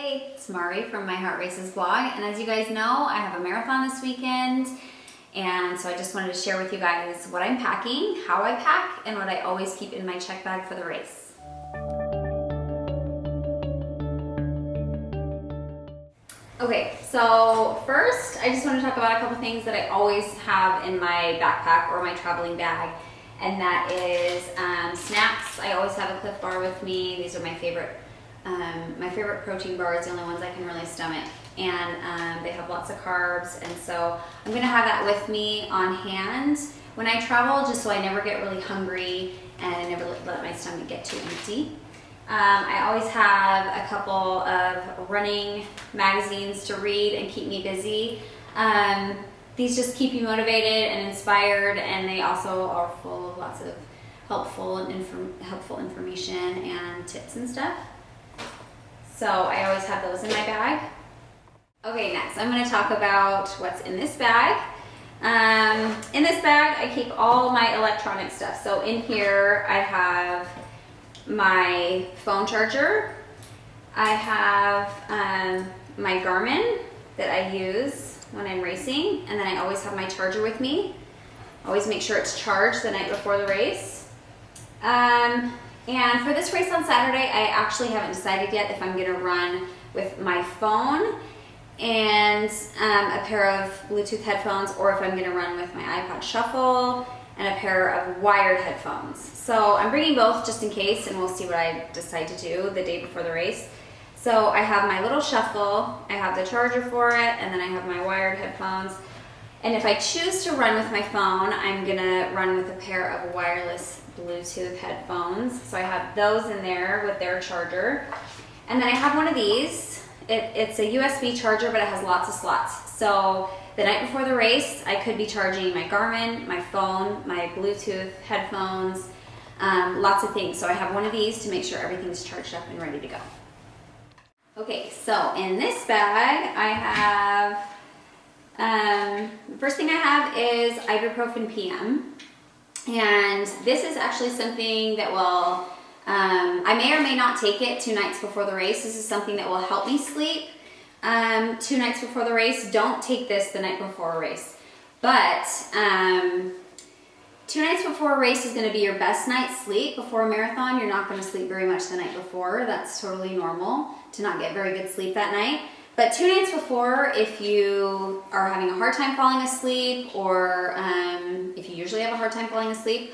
Hey, it's Mari from My Heart Races blog, and as you guys know, I have a marathon this weekend, and so I just wanted to share with you guys what I'm packing, how I pack, and what I always keep in my check bag for the race. Okay, so first I just want to talk about a couple things that I always have in my backpack or my traveling bag, and that is snacks. I always have a Clif Bar with me. These are my favorite protein bars, the only ones I can really stomach, and they have lots of carbs, and so I'm going to have that with me on hand when I travel, just so I never get really hungry and I never let my stomach get too empty. I always have a couple of running magazines to read and keep me busy. These just keep you motivated and inspired, and they also are full of lots of helpful information and tips and stuff. So I always have those in my bag. Okay, next I'm going to talk about what's in this bag. In this bag I keep all my electronic stuff. So in here I have my phone charger. I have my Garmin that I use when I'm racing, and then I always have my charger with me. Always make sure it's charged the night before the race. And for this race on Saturday, I actually haven't decided yet if I'm going to run with my phone and a pair of Bluetooth headphones, or if I'm going to run with my iPod Shuffle and a pair of wired headphones. So I'm bringing both just in case, and we'll see what I decide to do the day before the race. So I have my little Shuffle, I have the charger for it, and then I have my wired headphones. And if I choose to run with my phone, I'm going to run with a pair of wireless Bluetooth headphones. So I have those in there with their charger. And then I have one of these. It's a USB charger, but it has lots of slots. So the night before the race, I could be charging my Garmin, my phone, my Bluetooth headphones, lots of things. So I have one of these to make sure everything's charged up and ready to go. Okay, so in this bag, I have, the first thing I have is Ibuprofen PM. And this is actually something that will, I may or may not take it 2 nights before the race. This is something that will help me sleep 2 nights before the race. Don't take this the night before a race. But 2 nights before a race is going to be your best night's sleep. Before a marathon, you're not going to sleep very much the night before. That's totally normal to not get very good sleep that night. But 2 nights before, if you are having a hard time falling asleep, or if you usually have a hard time falling asleep,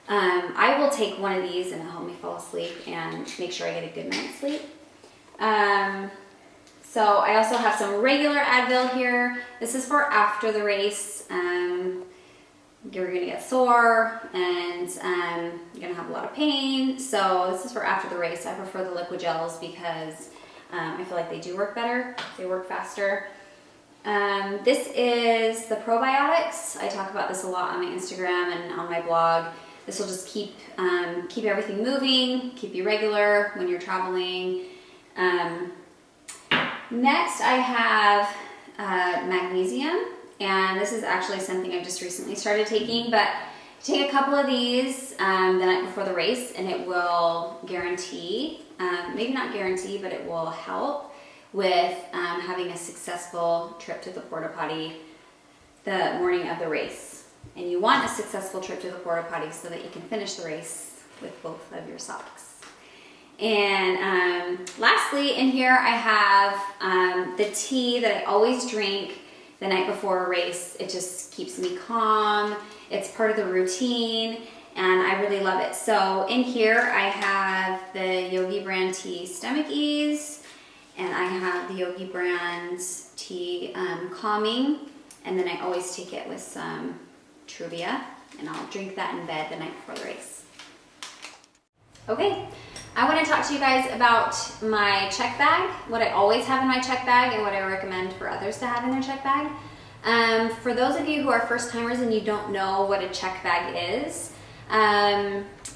I will take one of these and it'll help me fall asleep and make sure I get a good night's sleep. So I also have some regular Advil here. This is for after the race. You're going to get sore and you're going to have a lot of pain. So this is for after the race. I prefer the liquid gels because I feel like they do work better. They work faster. This is the probiotics. I talk about this a lot on my Instagram and on my blog. This will just keep everything moving, keep you regular when you're traveling. Next I have magnesium, and this is actually something I've just recently started taking, but take a couple of these the night before the race and it will guarantee, maybe not guarantee, but it will help with having a successful trip to the porta potty the morning of the race. And you want a successful trip to the porta potty so that you can finish the race with both of your socks. And lastly, in here I have the tea that I always drink the night before a race. It just keeps me calm. It's part of the routine, and I really love it. So in here I have the Yogi Brand Tea Stomach Ease, and I have the Yogi Brand Tea Calming, and then I always take it with some Truvia, and I'll drink that in bed the night before the race. Okay, I want to talk to you guys about my check bag, what I always have in my check bag, and what I recommend for others to have in their check bag. For those of you who are first timers and you don't know what a check bag is,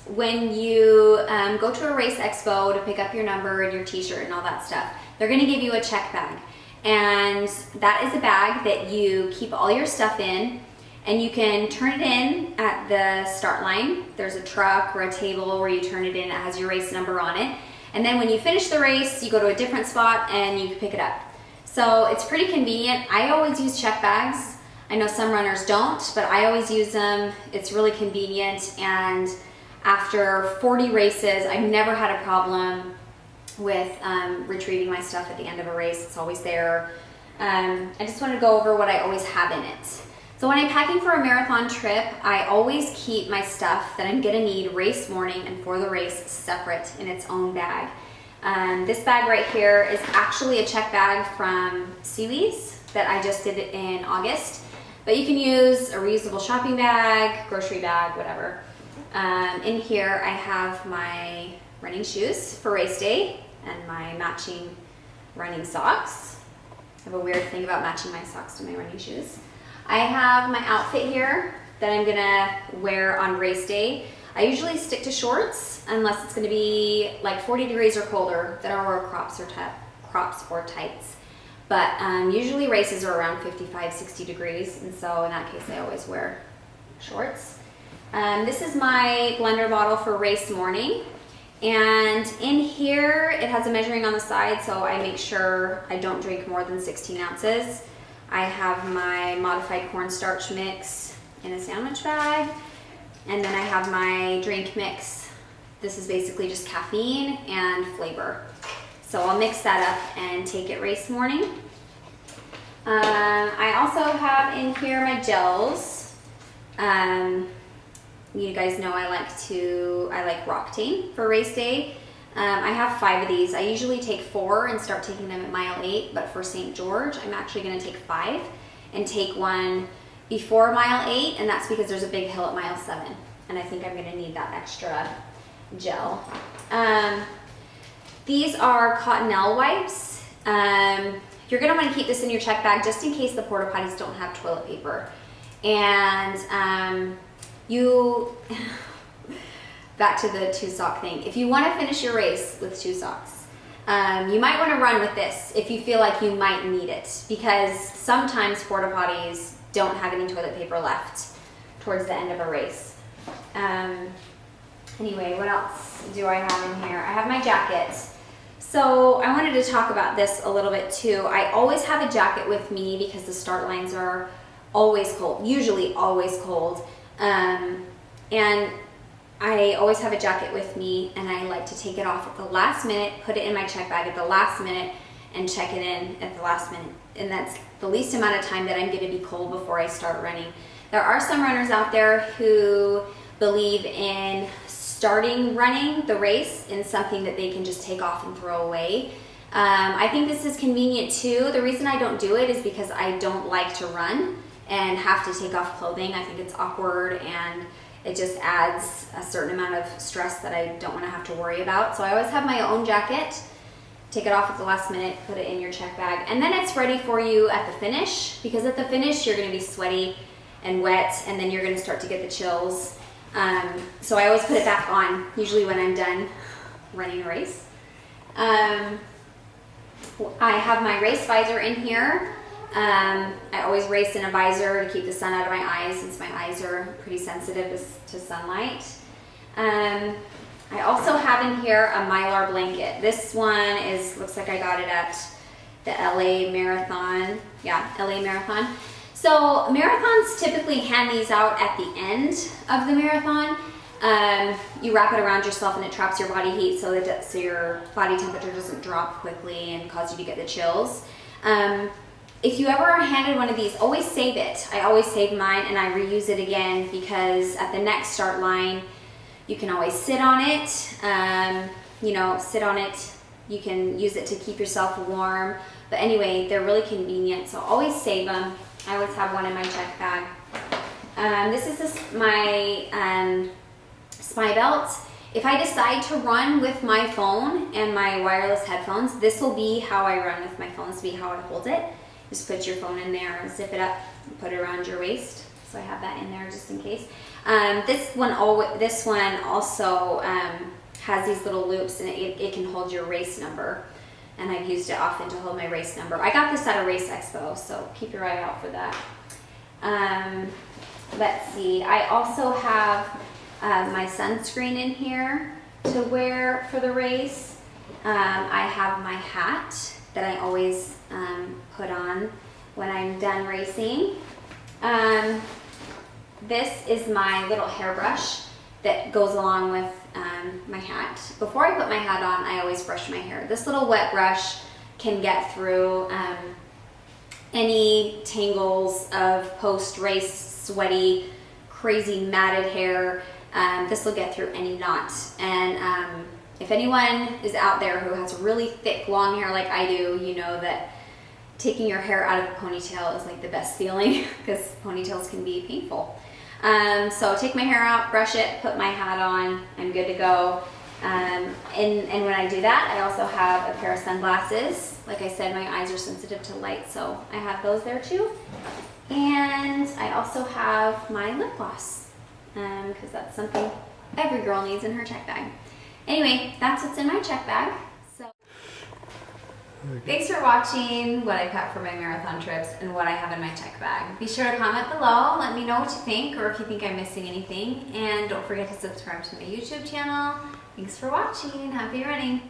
when you go to a race expo to pick up your number and your t-shirt and all that stuff, they're going to give you a check bag. And that is a bag that you keep all your stuff in, and you can turn it in at the start line. There's a truck or a table where you turn it in. It has your race number on it. And then when you finish the race, you go to a different spot and you can pick it up. So it's pretty convenient. I always use check bags. I know some runners don't, but I always use them. It's really convenient. And after 40 races, I've never had a problem with retrieving my stuff at the end of a race. It's always there. I just want to go over what I always have in it. So when I'm packing for a marathon trip, I always keep my stuff that I'm gonna need race morning and for the race separate in its own bag. This bag right here is actually a check bag from Seawees that I just did in August, but you can use a reusable shopping bag, grocery bag, whatever. In here I have my running shoes for race day and my matching running socks. I have a weird thing about matching my socks to my running shoes. I have my outfit here that I'm gonna wear on race day. I usually stick to shorts unless it's gonna be like 40 degrees or colder, then I'll wear crops or tights. But usually races are around 55, 60 degrees, and so in that case I always wear shorts. This is my blender bottle for race morning. And in here, it has a measuring on the side, so I make sure I don't drink more than 16 ounces. I have my modified cornstarch mix in a sandwich bag, and then I have my drink mix. This is basically just caffeine and flavor. So I'll mix that up and take it race morning. I also have in here my gels. You guys know I like Roctane for race day. I have 5 of these. I usually take 4 and start taking them at mile 8, but for St. George, I'm actually gonna take 5 and take one before mile 8, and that's because there's a big hill at mile 7, and I think I'm gonna need that extra gel. These are Cottonelle wipes. You're gonna wanna keep this in your check bag just in case the porta potties don't have toilet paper. And back to the 2 sock thing. If you want to finish your race with 2 socks, you might want to run with this if you feel like you might need it, because sometimes porta potties don't have any toilet paper left towards the end of a race. Anyway, what else do I have in here? I have my jacket. So I wanted to talk about this a little bit too. I always have a jacket with me because the start lines are always cold, usually always cold. And I always have a jacket with me, and I like to take it off at the last minute, put it in my check bag at the last minute, and check it in at the last minute. And that's the least amount of time that I'm gonna be cold before I start running. There are some runners out there who believe in starting running the race in something that they can just take off and throw away. I think this is convenient too. The reason I don't do it is because I don't like to run and have to take off clothing. I think it's awkward, and it just adds a certain amount of stress that I don't want to have to worry about. So I always have my own jacket, take it off at the last minute, put it in your check bag, and then it's ready for you at the finish, because at the finish you're going to be sweaty and wet, and then you're going to start to get the chills. So I always put it back on, usually when I'm done running a race. I have my race visor in here. I always race in a visor to keep the sun out of my eyes, since my eyes are pretty sensitive to sunlight. I also have in here a Mylar blanket. This one looks like I got it at the LA Marathon. Yeah, LA Marathon. So marathons typically hand these out at the end of the marathon. You wrap it around yourself and it traps your body heat so your body temperature doesn't drop quickly and cause you to get the chills. If you ever are handed one of these, always save it. I always save mine and I reuse it again, because at the next start line, you can always sit on it. Sit on it. You can use it to keep yourself warm. But anyway, they're really convenient, so always save them. I always have one in my check bag. This is my spy belt. If I decide to run with my phone and my wireless headphones, this will be how I run with my phone. This will be how I hold it. Just put your phone in there, zip it up, and put it around your waist. So I have that in there just in case. This one also has these little loops, and it can hold your race number. And I've used it often to hold my race number. I got this at a race expo, so keep your eye out for that. Let's see, I also have my sunscreen in here to wear for the race. I have my hat that I always put on when I'm done racing. This is my little hairbrush that goes along with my hat. Before I put my hat on, I always brush my hair. This little wet brush can get through any tangles of post-race sweaty, crazy matted hair. This will get through any knot. And if anyone is out there who has really thick, long hair like I do, you know that taking your hair out of a ponytail is like the best feeling because ponytails can be painful. So take my hair out, brush it, put my hat on, I'm good to go. And when I do that, I also have a pair of sunglasses. Like I said, my eyes are sensitive to light, so I have those there too. And I also have my lip gloss, because that's something every girl needs in her check bag. Anyway, that's what's in my check bag. So thanks for watching what I pack for my marathon trips and what I have in my check bag. Be sure to comment below, let me know what you think, or if you think I'm missing anything. And don't forget to subscribe to my YouTube channel. Thanks for watching. Happy running.